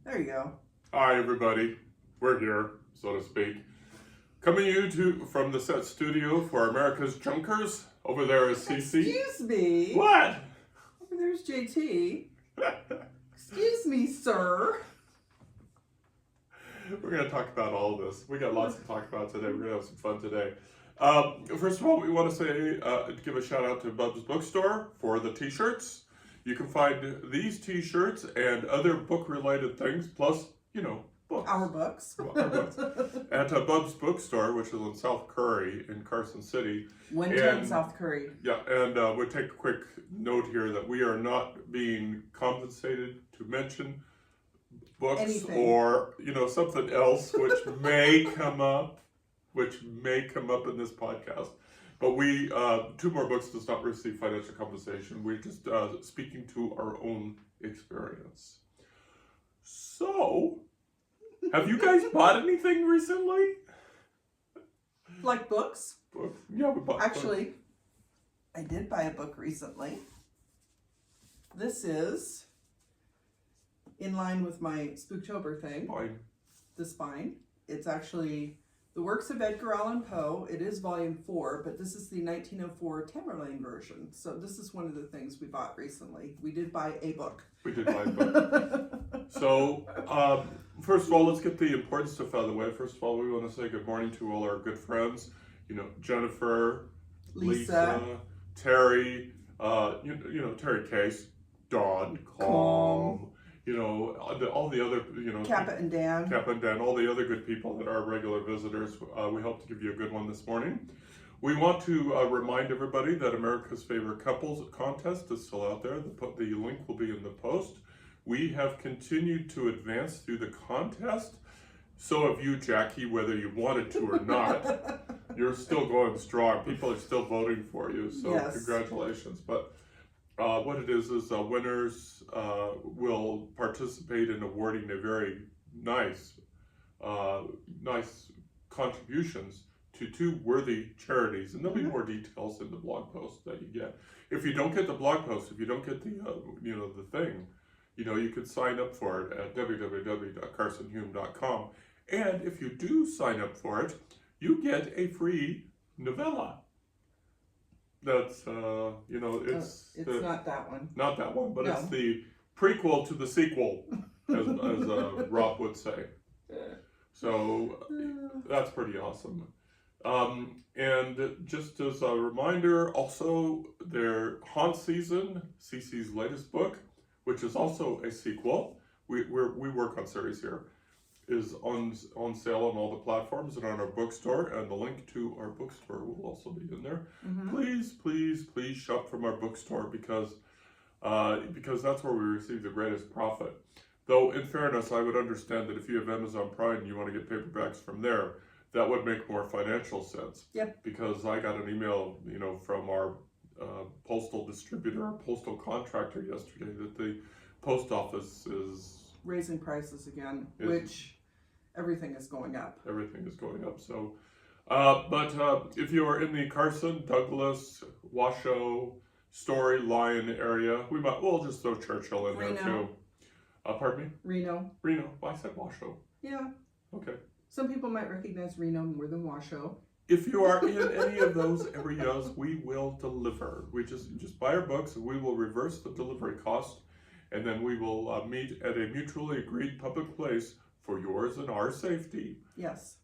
There you go. Hi, everybody. We're here, so to speak. Coming from the set studio for America's Junkers. Over there is Cece. Excuse me. What? Over there's JT. Excuse me, sir. We're going to talk about all of this. We got lots to talk about today. We're going to have some fun today. First of all, we want to say, give a shout out to Bub's Bookstore for the t-shirts. You can find these t-shirts and other book-related things, plus, books. Our books. Our books. At Bub's Bookstore, which is on South Curry in Carson City. Winton, South Curry. Yeah, and we'll take a quick note here that we are not being compensated to mention books or, something else which may come up in this podcast. But we, 2 More Books does not receive financial compensation. We're just speaking to our own experience. So, have you guys bought anything recently? Like books? Books? Yeah, we bought Actually, I did buy a book recently. This is in line with my Spooktober thing. Fine. The Spine. It's actually the works of Edgar Allan Poe. It is volume 4, but this is the 1904 Tamerlane version. So this is one of the things we bought recently. We did buy a book. We did buy a book. So, first of all, let's get the important stuff out of the way. First of all, we want to say good morning to all our good friends. Jennifer, Lisa, Terry, Terry Case, Dawn, Calm, all the other, Kappa and Dan, all the other good people that are regular visitors. We hope to give you a good one this morning. We want to remind everybody that America's Favorite Couples contest is still out there. The link will be in the post. We have continued to advance through the contest. So have you, Jackie, whether you wanted to or not. You're still going strong. People are still voting for you. So yes. Congratulations. But what it is winners will participate in awarding a very nice contributions to 2 worthy charities, and there'll be more details in the blog post that you get. If you don't get the blog post, if you don't get the the thing, you can sign up for it at www.carsonhume.com, and if you do sign up for it, you get a free novella. That's it's not that one. Not that one, but no. It's the prequel to the sequel, as Rob would say. So that's pretty awesome. And just as a reminder, also their Haunt Season, Cece's latest book, which is also a sequel. We work on series here. Is on sale on all the platforms and on our bookstore, and the link to our bookstore will also be in there. Mm-hmm. Please shop from our bookstore because that's where we receive the greatest profit. Though in fairness, I would understand that if you have Amazon Prime and you want to get paperbacks from there, that would make more financial sense. Yep. Because I got an email, from our postal distributor, postal contractor yesterday that the post office is raising prices again, which everything is going up. Everything is going up. So, but if you are in the Carson, Douglas, Washoe, Story, Lyon area, we'll just throw Churchill in there too. Pardon me? Reno. Well, I said Washoe. Yeah. Okay. Some people might recognize Reno more than Washoe. If you are in any of those areas, we will deliver. We just buy our books, and we will reverse the delivery cost, and then we will meet at a mutually agreed public place for yours and our safety. Yes.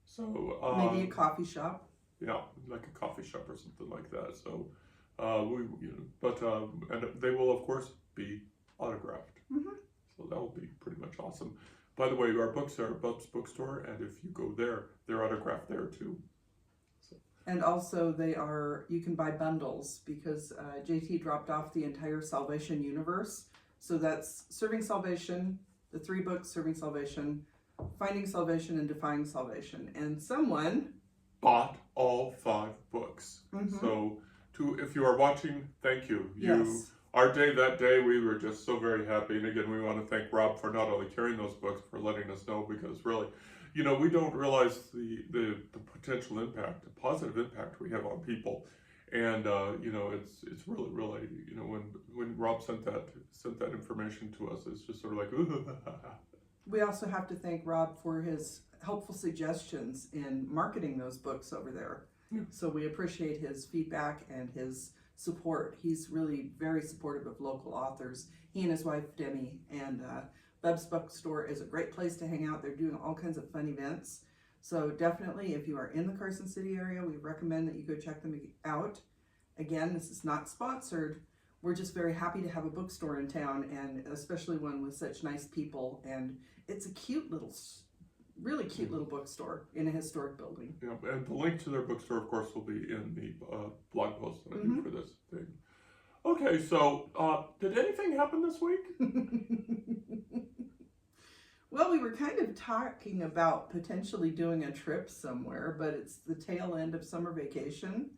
So maybe a coffee shop. Yeah, like a coffee shop or something like that. So and they will of course be autographed. Mm-hmm. So that will be pretty much awesome. By the way, our books are at Bub's Bookstore, and if you go there, they're autographed there too. So. And also you can buy bundles because JT dropped off the entire Salvation universe. So that's Serving Salvation, the 3 books, Serving Salvation, Finding Salvation, and Defying Salvation. And someone bought all 5 books. Mm-hmm. So if you are watching, thank you. Yes. That day, we were just so very happy. And again, we want to thank Rob for not only carrying those books, for letting us know, because really, we don't realize the potential impact, the positive impact we have on people. And it's really when Rob sent that information to us, it's just sort of like, We also have to thank Rob for his helpful suggestions in marketing those books over there. Yeah. So we appreciate his feedback and his support. He's really very supportive of local authors. He and his wife Demi, and Bub's Bookstore is a great place to hang out. They're doing all kinds of fun events. So definitely, if you are in the Carson City area, we recommend that you go check them out. Again, this is not sponsored. We're just very happy to have a bookstore in town, and especially one with such nice people. And it's a cute little, really cute little bookstore in a historic building. Yeah, and the link to their bookstore, of course, will be in the blog post that I do for this thing. Okay, so did anything happen this week? Well, we were kind of talking about potentially doing a trip somewhere, but it's the tail end of summer vacation.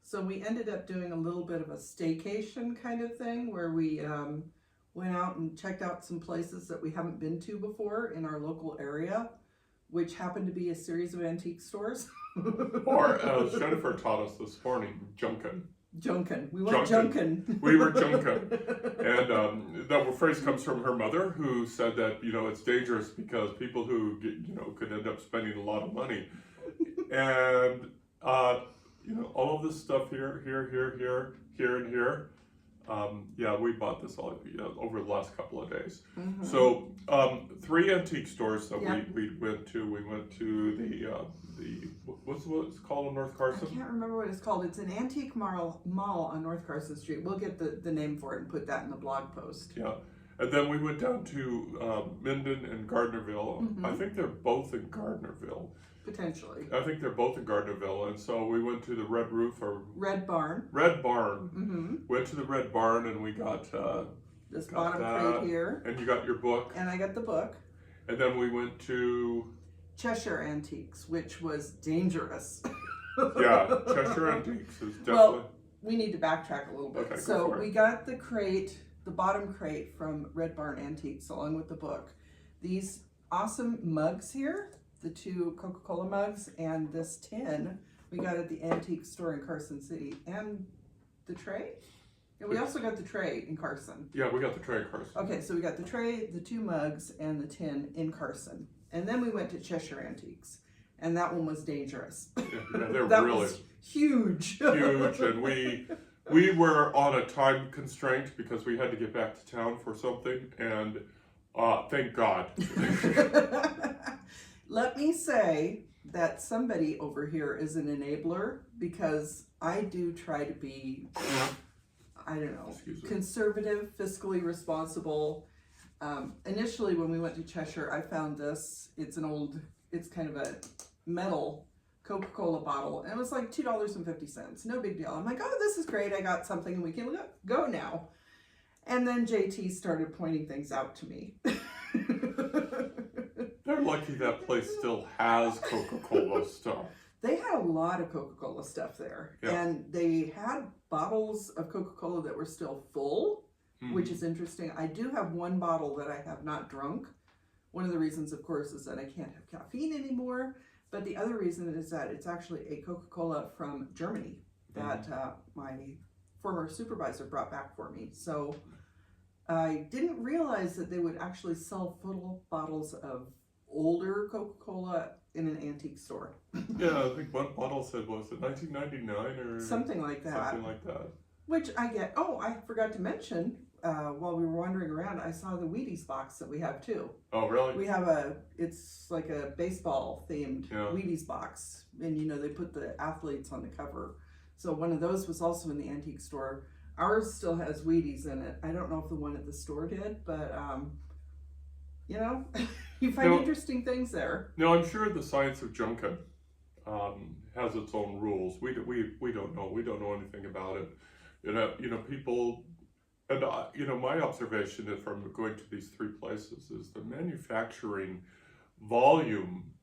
So we ended up doing a little bit of a staycation kind of thing where we went out and checked out some places that we haven't been to before in our local area, which happened to be a series of antique stores. Or as Jennifer taught us this morning, Junkin. Junkin. We went Junkin. We were Junkin. And that phrase comes from her mother, who said that, it's dangerous because people who, could end up spending a lot of money. And, all of this stuff here, and here. We bought this all over the last couple of days. So 3 antique stores that we went to. We went to the what's it called in North Carson? I can't remember what it's called. It's an antique mall on North Carson Street. We'll get the name for it and put that in the blog post. Yeah, and then we went down to Minden and Gardnerville. I think they're both in Gardnerville. Potentially. I think they're both in Gardnerville, and so we went to the Red Barn. Went to the Red Barn, and we got this bottom crate here. And you got your book. And I got the book. And then we went to Cheshire Antiques, which was dangerous. Yeah, Cheshire Antiques is definitely. Well, we need to backtrack a little bit. Okay, so we got the crate, the bottom crate from Red Barn Antiques, along with the book. These awesome mugs here, the 2 Coca-Cola mugs, and this tin we got at the antique store in Carson City, and the tray. And we also got the tray in Carson. Yeah, we got the tray in Carson. Okay, so we got the tray, the 2 mugs, and the tin in Carson. And then we went to Cheshire Antiques, and that one was dangerous. Yeah, they're that really was huge. huge, and we were on a time constraint because we had to get back to town for something, and thank God. Let me say that somebody over here is an enabler, because I do try to be, I don't know, conservative, fiscally responsible. Initially, when we went to Cheshire, I found this. It's kind of a metal Coca-Cola bottle, and it was like $2.50. No big deal. I'm like, oh, this is great. I got something, and we can go now. And then JT started pointing things out to me. They're lucky that place still has Coca-Cola stuff. They had a lot of Coca-Cola stuff there, and they had bottles of Coca-Cola that were still full, which is interesting. I do have one bottle that I have not drunk. One of the reasons, of course, is that I can't have caffeine anymore, but the other reason is that it's actually a Coca-Cola from Germany that my former supervisor brought back for me. So I didn't realize that they would actually sell full bottles of older Coca-Cola in an antique store. Yeah, I think one bottle said, was it 1999 or something like that? Something like that. Which I get. Oh, I forgot to mention, while we were wandering around, I saw the Wheaties box that we have too. Oh, really? We have it's like a baseball themed Wheaties box, and they put the athletes on the cover. So one of those was also in the antique store. Ours still has Wheaties in it. I don't know if the one at the store did, but you find interesting things there. No, I'm sure the science of Junkin has its own rules. We don't know. We don't know anything about it. People, and my observation is from going to these 3 places is the manufacturing volume,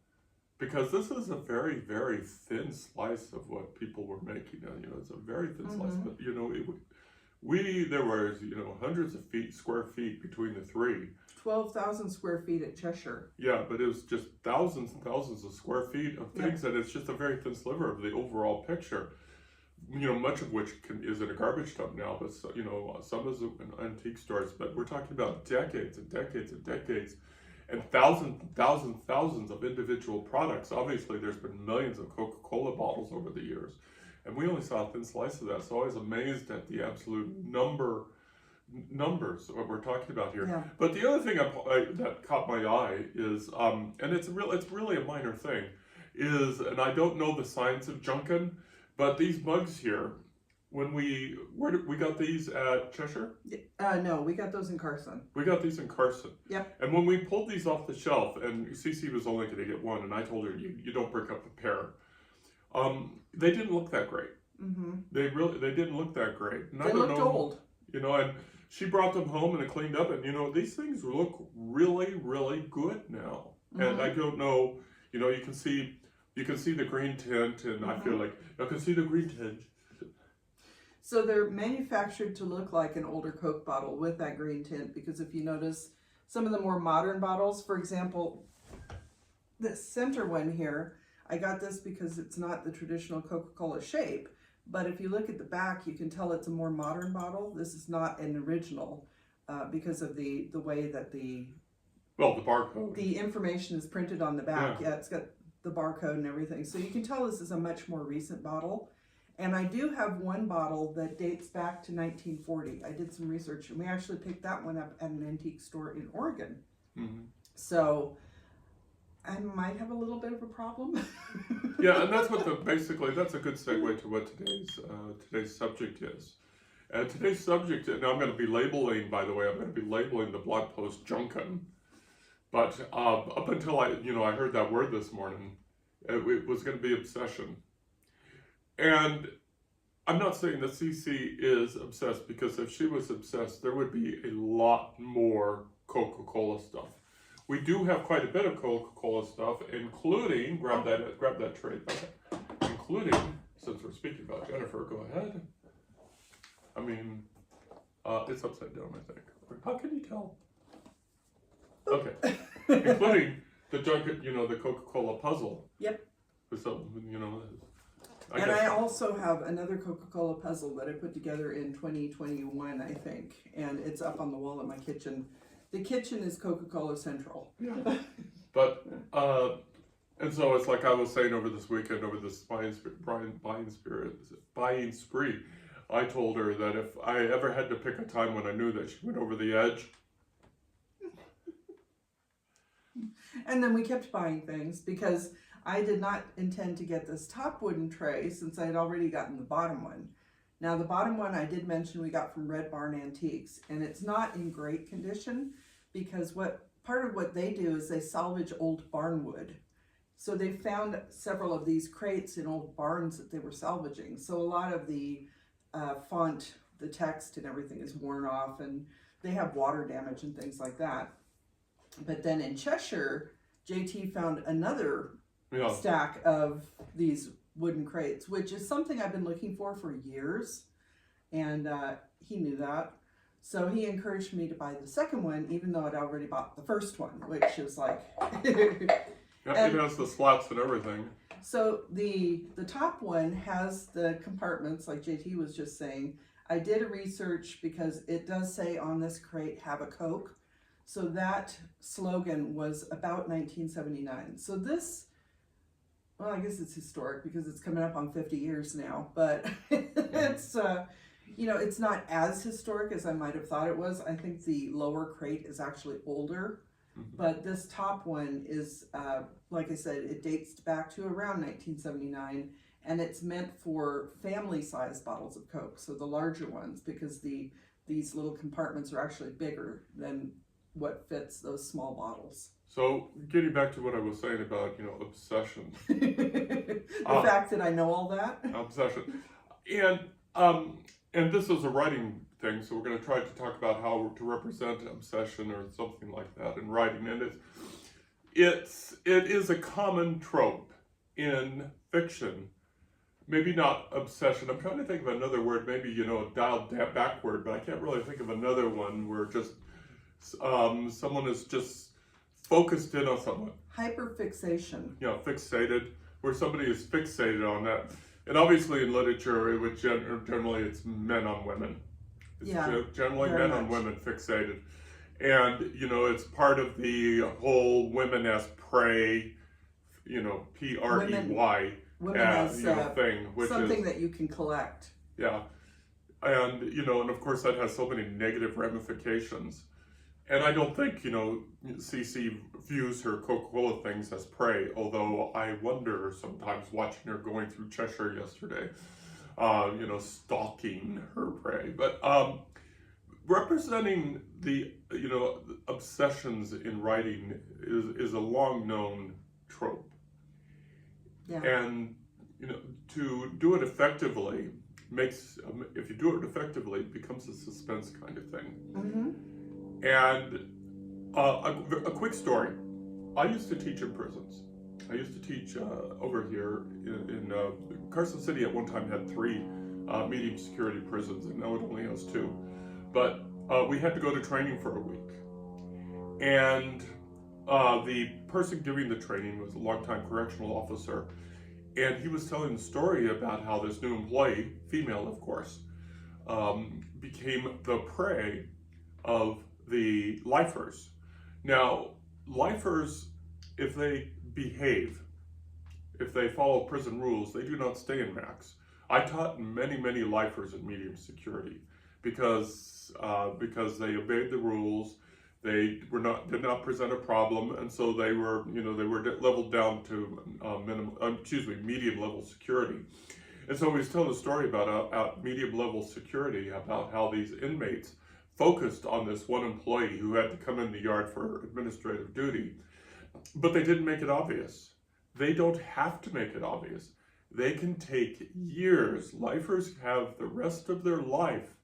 because this is a very, very thin slice of what people were making. It's a very thin slice, but there was hundreds of square feet between the 3. 12,000 square feet at Cheshire. Yeah, but it was just thousands and thousands of square feet of things, and it's just a very thin sliver of the overall picture. Much of which is in a garbage dump now, but some is in antique stores. But we're talking about decades and decades and decades, and thousands of individual products. Obviously, there's been millions of Coca-Cola bottles over the years, and we only saw a thin slice of that. So I was amazed at the absolute numbers what we're talking about here. Yeah. But the other thing that caught my eye is, and it's really a minor thing, is, and I don't know the science of Junkin, but these mugs here, when we got these at Cheshire? No, we got those in Carson. We got these in Carson. Yep. And when we pulled these off the shelf, and Cece was only going to get one, and I told her, you don't break up a pair. They didn't look that great. Mm-hmm. They didn't look that great. And They looked old. And she brought them home and it cleaned up, and these things look really, really good now. Mm-hmm. And I don't know, you can see the green tint, and I feel like I can see the green tint. So they're manufactured to look like an older Coke bottle with that green tint, because if you notice some of the more modern bottles, for example, this center one here, I got this because it's not the traditional Coca-Cola shape, but if you look at the back, you can tell it's a more modern bottle. This is not an original because of the way that the barcode. The information is printed on the back. Yeah, it's got the barcode and everything. So you can tell this is a much more recent bottle. And I do have one bottle that dates back to 1940. I did some research, and we actually picked that one up at an antique store in Oregon. Mm-hmm. So I might have a little bit of a problem. Yeah, and that's that's a good segue to what today's subject is. And today's subject, and I'm going to be labeling, by the way, the blog post Junkin. But up until I heard that word this morning, it was going to be obsession. And I'm not saying that Cece is obsessed, because if she was obsessed, there would be a lot more Coca-Cola stuff. We do have quite a bit of Coca-Cola stuff, including, grab that tray back, including, since we're speaking about Jennifer, go ahead. I mean, it's upside down, I think. How can you tell? Okay. Including the Junkin, the Coca-Cola puzzle. Yep. So, I also have another Coca-Cola puzzle that I put together in 2021, I think, and it's up on the wall in my kitchen. The kitchen is Coca-Cola Central. Yeah. But, and so it's like I was saying over this weekend, over this buying spree, I told her that if I ever had to pick a time when I knew that she went over the edge. And then we kept buying things, because I did not intend to get this top wooden tray, since I had already gotten the bottom one. Now the bottom one I did mention we got from Red Barn Antiques, and it's not in great condition, because part of what they do is they salvage old barn wood. So they found several of these crates in old barns that they were salvaging. So a lot of the font, the text and everything is worn off, and they have water damage and things like that. But then in Cheshire, JT found another stack of these wooden crates, which is something I've been looking for years, and he knew that. So he encouraged me to buy the second one, even though I'd already bought the first one, which is like... It has the slats and everything. So the top one has the compartments, like JT was just saying. I did a research, because it does say on this crate, "Have a Coke." So that slogan was about 1979. So this, well, I guess it's historic, because it's coming up on 50 years now, but it's, it's not as historic as I might have thought it was. I think the lower crate is actually older, but this top one is, like I said, it dates back to around 1979, and it's meant for family-sized bottles of Coke, so the larger ones, because these little compartments are actually bigger than what fits those small bottles. So getting back to what I was saying about, obsession. The fact that I know all that. Obsession. And this is a writing thing, so we're going to try to talk about how to represent obsession or something like that in writing. And it is a common trope in fiction. Maybe not obsession. I'm trying to think of another word, maybe, dialed backward, but I can't really think of another one where just someone is just focused in on someone. Hyperfixation. Fixated, where somebody is fixated on that. And obviously in literature, it would generally it's men on women. It's generally men on women fixated. And, it's part of the whole women as prey, PREY, Women as thing, which something is, that you can collect. yeah. And, and of course that has so many negative ramifications. And I don't think, Cece views her Coca-Cola things as prey, although I wonder sometimes watching her going through Cheshire yesterday, stalking her prey. But representing the, obsessions in writing is a long known trope. Yeah. And, to do it effectively if you do it effectively, it becomes a suspense kind of thing. Mm-hmm. And a quick story. I used to teach in prisons. I used to teach over here in Carson City. At one time had 3 medium security prisons, and now it only has 2. But we had to go to training for a week. And the person giving the training was a longtime correctional officer. And he was telling the story about how this new employee, female of course, became the prey of the lifers. Now, lifers, if they behave, if they follow prison rules, they do not stay in max. I taught many, many lifers in medium security because they obeyed the rules. They did not present a problem, and so they were leveled down to medium level security. And so he was telling a story about medium level security, about how these inmates focused on this one employee who had to come in the yard for administrative duty, but they didn't make it obvious. They don't have to make it obvious. They can take years. Lifers have the rest of their life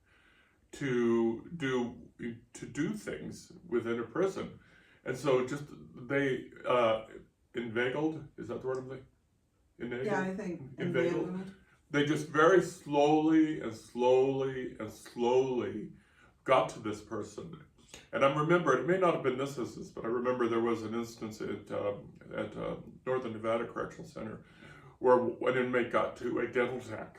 to do things within a prison. And so just they inveigled, is that the word I'm thinking? Yeah, I think inveigled. They just very slowly got to this person. And I remember, it may not have been this instance, but I remember there was an instance at Northern Nevada Correctional Center where an inmate got to a dental tech,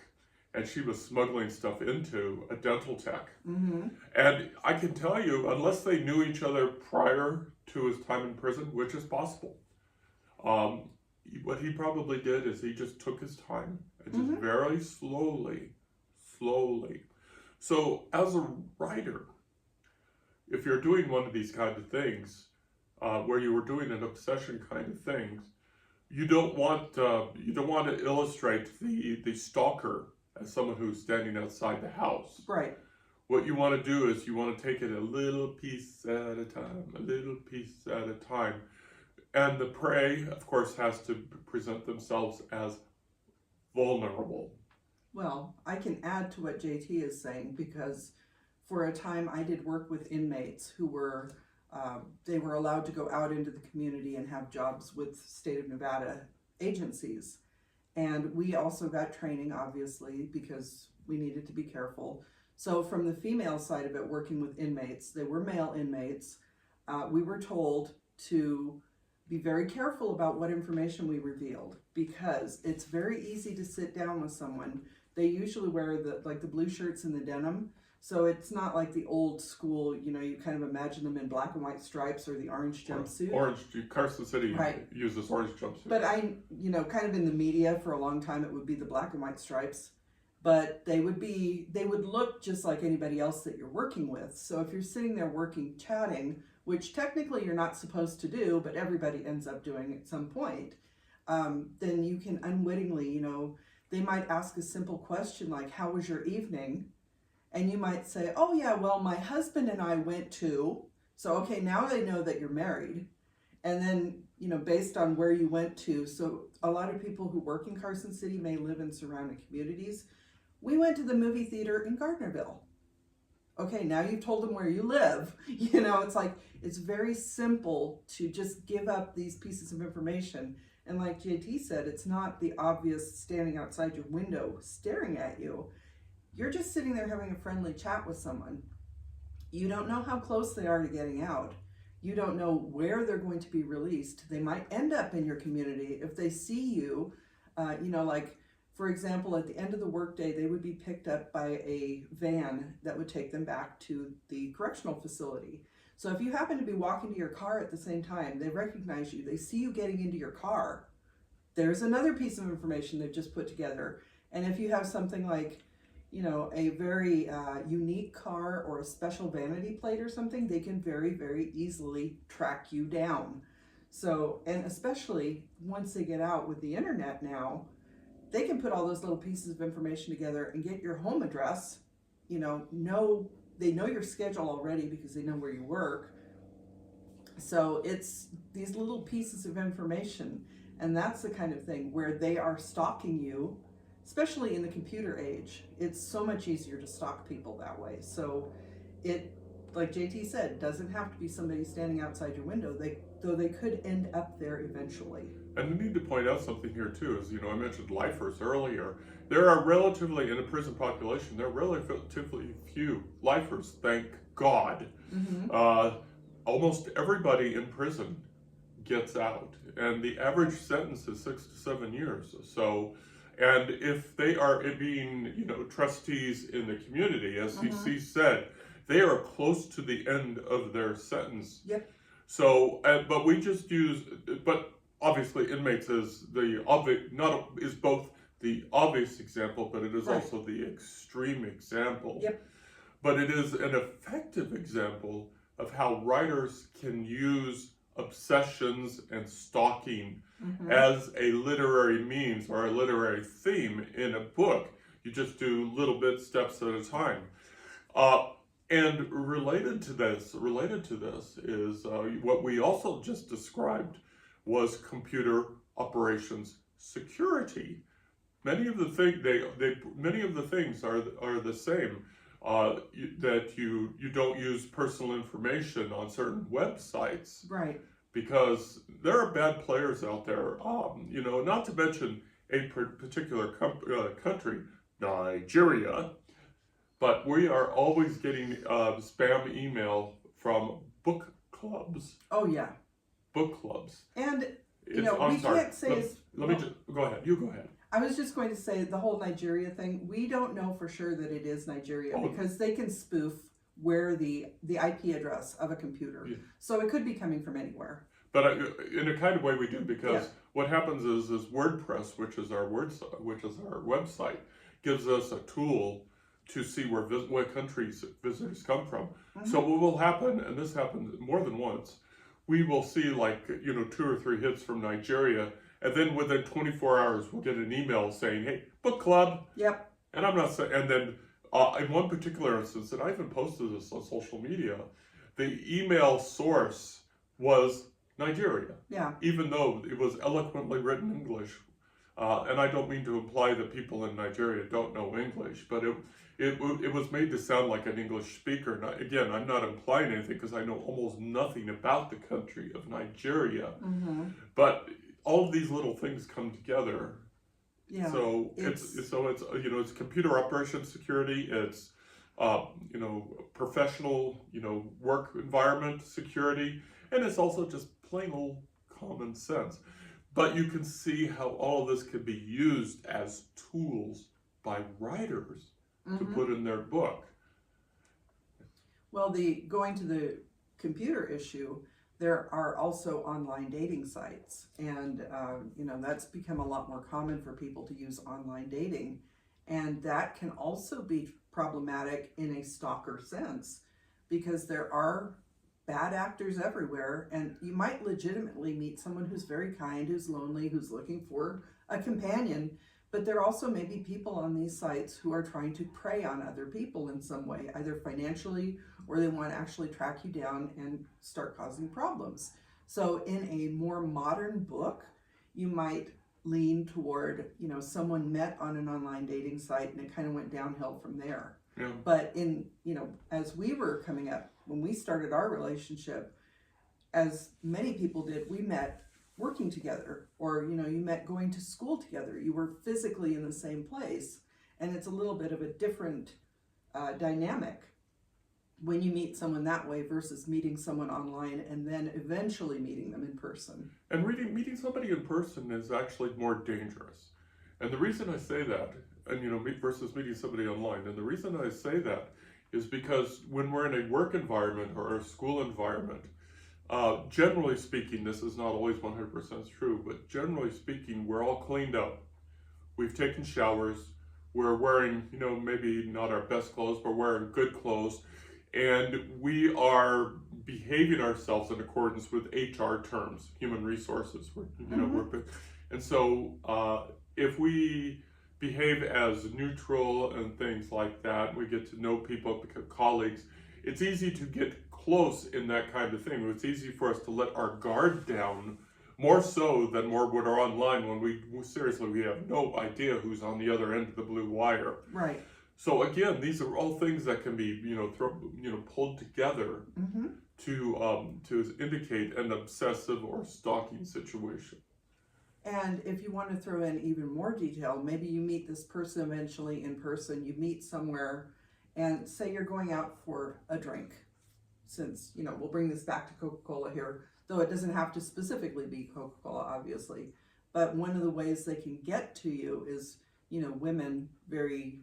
and she was smuggling stuff into a dental tech. Mm-hmm. And I can tell you, unless they knew each other prior to his time in prison, which is possible, what he probably did is he just took his time and just very slowly. So as a writer, if you're doing one of these kind of things, where you were doing an obsession kind of things, you don't want to illustrate the stalker as someone who's standing outside the house. Right. What you want to do is you want to take it a little piece at a time, and the prey, of course, has to present themselves as vulnerable. Well, I can add to what JT is saying, because for a time I did work with inmates who were, they were allowed to go out into the community and have jobs with state of Nevada agencies. And we also got training, obviously, because we needed to be careful. So from the female side of it, working with inmates, they were male inmates, we were told to be very careful about what information we revealed, because it's very easy to sit down with someone. They usually wear the blue shirts and the denim. So it's not like the old school, you kind of imagine them in black and white stripes or the orange jumpsuit. Carson City uses orange jumpsuit. But kind of in the media for a long time, it would be the black and white stripes. But they would look just like anybody else that you're working with. So if you're sitting there working, chatting, which technically you're not supposed to do, but everybody ends up doing at some point, then you can unwittingly, they might ask a simple question like, how was your evening? And you might say, oh yeah, well, my husband and I went to, so okay, now they know that you're married. And then, based on where you went to, so a lot of people who work in Carson City may live in surrounding communities. We went to the movie theater in Gardnerville. Okay, now you've told them where you live. It's like, it's very simple to just give up these pieces of information. And like JT said, it's not the obvious standing outside your window staring at you. You're just sitting there having a friendly chat with someone. You don't know how close they are to getting out. You don't know where they're going to be released. They might end up in your community if they see you, for example, at the end of the workday, they would be picked up by a van that would take them back to the correctional facility. So if you happen to be walking to your car at the same time, they recognize you, they see you getting into your car, there's another piece of information they've just put together. And if you have something like, you know, a very unique car or a special vanity plate or something, they can very, very easily track you down. So, and especially once they get out with the internet now, they can put all those little pieces of information together and get your home address, you know they know your schedule already because they know where you work. So it's these little pieces of information, and that's the kind of thing where they are stalking you, especially in the computer age. It's so much easier to stalk people that way. So it, like JT said, doesn't have to be somebody standing outside your window, though they could end up there eventually. And we need to point out something here too, is, you know, I mentioned lifers earlier. There are relatively, in a prison population, there are relatively few lifers, thank God. Almost everybody in prison gets out, and the average sentence is 6 to 7 years. So, and if they are being, you know, trustees in the community, as CC said, they are close to the end of their sentence. Yep. So, but we just use, but obviously inmates is the obvious, is both the obvious example, but it is also the extreme example. Yep. But it is an effective example of how writers can use obsessions and stalking as a literary means or a literary theme in a book. You just do little bit steps at a time. And related to this is what we also just described was computer operations security. Many of the things are the same. That you don't use personal information on certain websites, right? Because there are bad players out there. You know, not to mention a particular country, Nigeria. But we are always getting spam email from book clubs. Oh yeah. Book clubs. And you know, we can't say. Let me just go ahead. You go ahead. I was just going to say the whole Nigeria thing. We don't know for sure that it is Nigeria because they can spoof where the IP address of a computer. Yeah. So it could be coming from anywhere. But in a kind of way we do, because what happens is WordPress, which is our website, gives us a tool to see what countries visitors come from. So what will happen, and this happened more than once, we will see, like, you know, 2 or 3 hits from Nigeria, and then within 24 hours we'll get an email saying, hey, book club. Yep. And I'm not saying, and then in one particular instance, and I even posted this on social media, the email source was Nigeria. Yeah. Even though it was eloquently written English. And I don't mean to imply that people in Nigeria don't know English, but it was made to sound like an English speaker. And again, I'm not implying anything because I know almost nothing about the country of Nigeria. But all of these little things come together. Yeah. So it's you know, it's computer operations security. It's you know, professional, you know, work environment security, and it's also just plain old common sense. But you can see how all of this can be used as tools by writers to put in their book. Well, going to the computer issue, there are also online dating sites, and you know, that's become a lot more common for people to use online dating, and that can also be problematic in a stalker sense, because there are bad actors everywhere, and you might legitimately meet someone who's very kind, who's lonely, who's looking for a companion, but there also may be people on these sites who are trying to prey on other people in some way, either financially, or they want to actually track you down and start causing problems. So in a more modern book, you might lean toward, you know, someone met on an online dating site and it kind of went downhill from there. Yeah. But in, you know, as we were coming up, when we started our relationship, as many people did, we met working together, or, you know, you met going to school together. You were physically in the same place, and it's a little bit of a different dynamic when you meet someone that way versus meeting someone online and then eventually meeting them in person. And meeting somebody in person is actually more dangerous. And the reason I say that, and, you know, versus meeting somebody online, and the reason I say that is because when we're in a work environment or a school environment, generally speaking, this is not always 100% true, but generally speaking, we're all cleaned up. We've taken showers. We're wearing, maybe not our best clothes, but wearing good clothes. And we are behaving ourselves in accordance with HR terms, human resources. And so if we behave as neutral and things like that, we get to know people, colleagues, it's easy to get close in that kind of thing. It's easy for us to let our guard down, more so than more what are online when we have no idea who's on the other end of the blue wire. Right. So again, these are all things that can be, pulled together to indicate an obsessive or stalking situation. And if you want to throw in even more detail, maybe you meet this person eventually in person, you meet somewhere, and say you're going out for a drink. Since, we'll bring this back to Coca-Cola here, though it doesn't have to specifically be Coca-Cola, obviously. But one of the ways they can get to you is, women very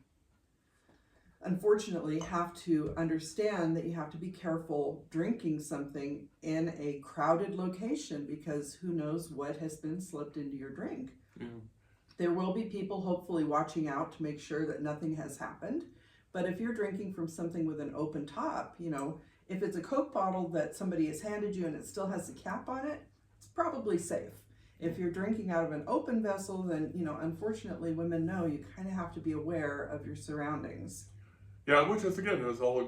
unfortunately have to understand that you have to be careful drinking something in a crowded location, because who knows what has been slipped into your drink. Yeah. There will be people hopefully watching out to make sure that nothing has happened. But if you're drinking from something with an open top, if it's a Coke bottle that somebody has handed you and it still has a cap on it, it's probably safe. If you're drinking out of an open vessel, then, unfortunately women know you kind of have to be aware of your surroundings. Yeah, which is again all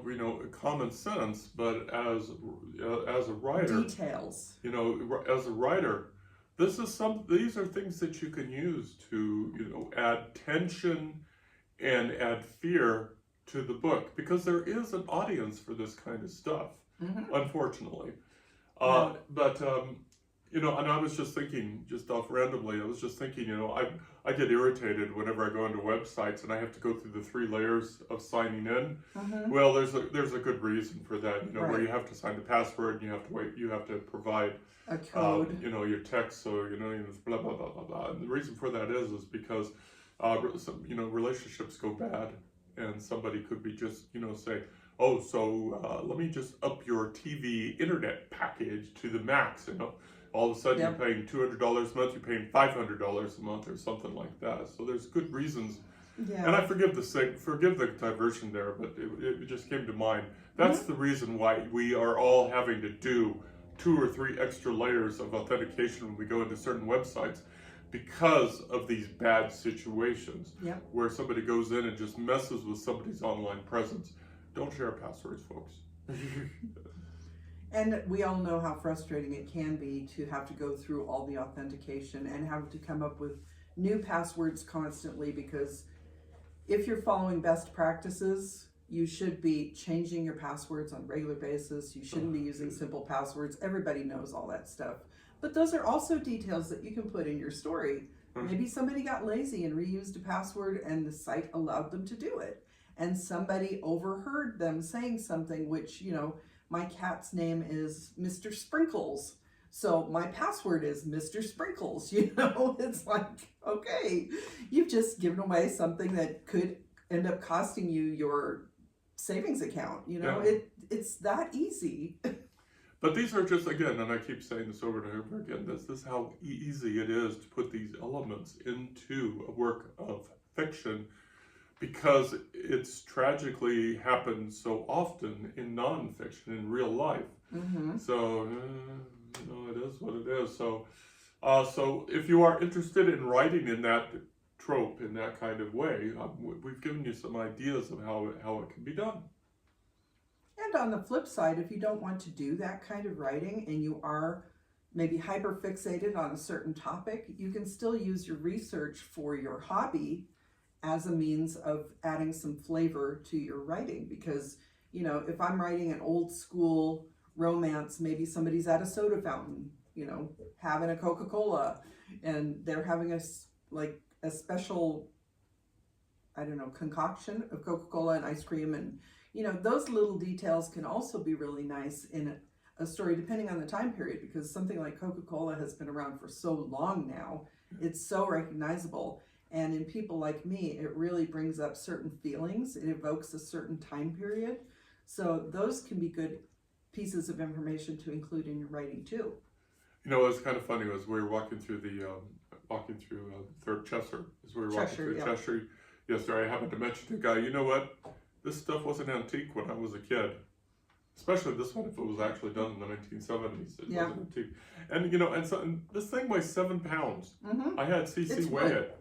common sense, but as a writer, details. As a writer, these are things that you can use to add tension and add fear to the book, because there is an audience for this kind of stuff, unfortunately. But and I was just thinking, just off randomly, I get irritated whenever I go into websites and I have to go through the 3 layers of signing in. Well, there's a good reason for that, Right. where you have to sign the password and you have to provide A code. your text, so blah blah blah blah blah. And the reason for that is because relationships go bad, and somebody could be just say, oh, so let me just up your TV internet package to the max, all of a sudden Yep. you're paying $200 a month, you're paying $500 a month or something like that. So there's good reasons. Yeah. And I forgive the diversion there, but it just came to mind. That's the reason why we are all having to do 2 or 3 extra layers of authentication when we go into certain websites, because of these bad situations. Yep. Where somebody goes in and just messes with somebody's online presence. Don't share passwords, folks. And we all know how frustrating it can be to have to go through all the authentication and have to come up with new passwords constantly, because if you're following best practices, you should be changing your passwords on a regular basis. You shouldn't be using simple passwords. Everybody knows all that stuff. But those are also details that you can put in your story. Maybe somebody got lazy and reused a password and the site allowed them to do it. And somebody overheard them saying something, which, my cat's name is Mr. Sprinkles. So my password is Mr. Sprinkles, It's like, okay, you've just given away something that could end up costing you your savings account, Yeah. It's that easy. But these are just, again, and I keep saying this over and over again, this is how easy it is to put these elements into a work of fiction, because it's tragically happened so often in nonfiction, in real life. So, it is what it is. So if you are interested in writing in that trope, in that kind of way, we've given you some ideas of how it can be done. And on the flip side, if you don't want to do that kind of writing and you are maybe hyper fixated on a certain topic, you can still use your research for your hobby as a means of adding some flavor to your writing. Because, if I'm writing an old school romance, maybe somebody's at a soda fountain, having a Coca-Cola, and they're having a special, concoction of Coca-Cola and ice cream, and those little details can also be really nice in a story, depending on the time period, because something like Coca-Cola has been around for so long now, it's so recognizable. And in people like me, it really brings up certain feelings. It evokes a certain time period. So those can be good pieces of information to include in your writing too. You know, it's kind of funny as we were walking through third Cheshire, Cheshire yesterday. I happened to mention to a guy, you know what? This stuff wasn't antique when I was a kid. Especially this one, if it was actually done in the 1970s, it wasn't antique. And you know, and this thing weighs 7 pounds. Mm-hmm. I had CC weigh it.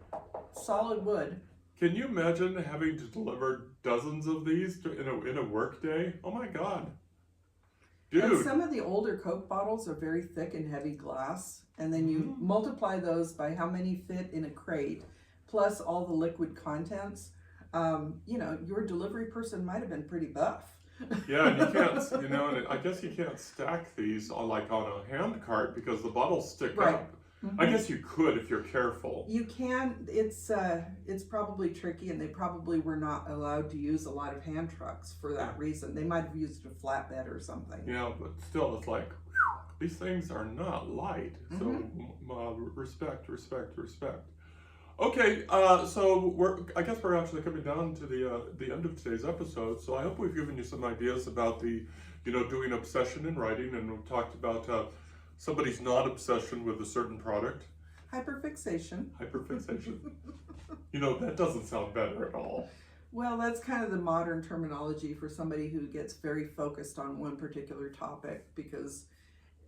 Solid wood. Can you imagine having to deliver dozens of these in a work day? Oh my God. Dude. And some of the older Coke bottles are very thick and heavy glass, and then you multiply those by how many fit in a crate, plus all the liquid contents. You know, your delivery person might have been pretty buff. Yeah, and you can't, you know, and I guess you can't stack these on a hand cart because the bottles stick up. Mm-hmm. I guess you could if you're careful. You can. It's probably tricky, and they probably were not allowed to use a lot of hand trucks for that reason. They might have used a flatbed or something. Yeah, but still, it's like, these things are not light. So respect. Okay, so I guess we're actually coming down to the end of today's episode. So I hope we've given you some ideas about doing obsession in writing, and we've talked about somebody's non-obsession with a certain product. Hyperfixation. You know, that doesn't sound better at all. Well, that's kind of the modern terminology for somebody who gets very focused on one particular topic because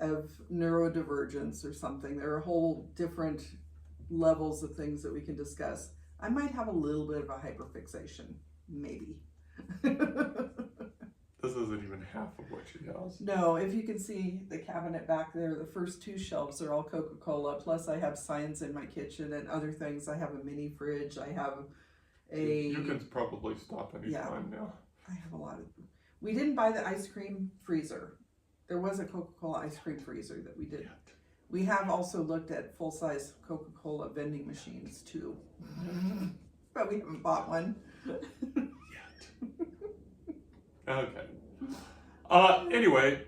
of neurodivergence or something. There are whole different levels of things that we can discuss. I might have a little bit of a hyperfixation, maybe. This isn't even half of what she has. No, if you can see the cabinet back there, the first 2 shelves are all Coca-Cola, plus I have signs in my kitchen and other things. I have a mini fridge, I have You can probably stop any time now. I have a lot of... We didn't buy the ice cream freezer. There was a Coca-Cola ice cream freezer that we did. Yet. We have also looked at full-size Coca-Cola vending machines too. But we haven't bought one. Okay. Anyway,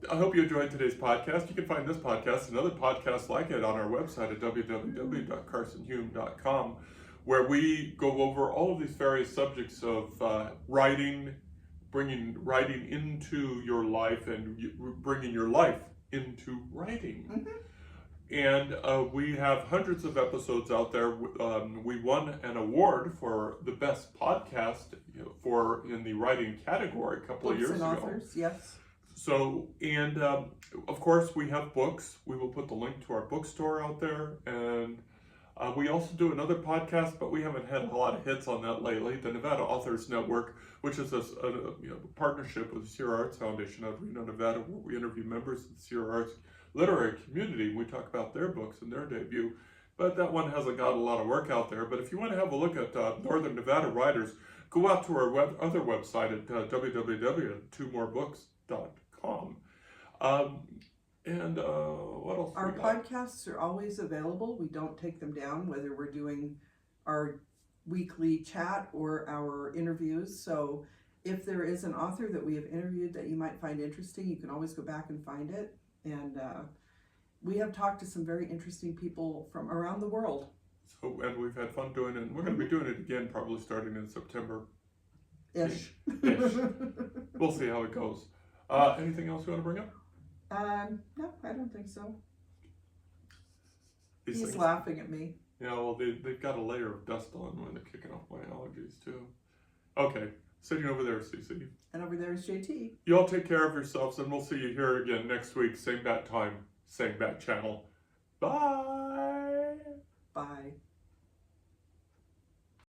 I hope you enjoyed today's podcast. You can find this podcast and other podcasts like it on our website at www.carsonhume.com, where we go over all of these various subjects of writing, bringing writing into your life, and bringing your life into writing. Mm-hmm. And we have hundreds of episodes out there. We won an award for the best podcast in the writing category a couple of years ago. Authors, yes. So, and of course, we have books. We will put the link to our bookstore out there. And we also do another podcast, but we haven't had a lot of hits on that lately. The Nevada Authors Network, which is a partnership with the Sierra Arts Foundation of Reno, Nevada, where we interview members of the Sierra Arts literary community. We talk about their books and their debut, but that one hasn't got a lot of work out there. But if you want to have a look at Northern Nevada writers, go out to our other website at www.twomorebooks.com. And what else? Our podcasts are always available. We don't take them down, whether we're doing our weekly chat or our interviews. So if there is an author that we have interviewed that you might find interesting, you can always go back and find it. And we have talked to some very interesting people from around the world. So, and we've had fun doing it. And we're going to be doing it again, probably starting in September-ish. We'll see how it goes. Anything else you want to bring up? No, I don't think so. He's things, laughing at me. Yeah, well, they've got a layer of dust on when they're kicking off my allergies, too. Okay. Sitting over there, Cece. And over there is JT. You all take care of yourselves, and we'll see you here again next week. Same bat time, same bat channel. Bye!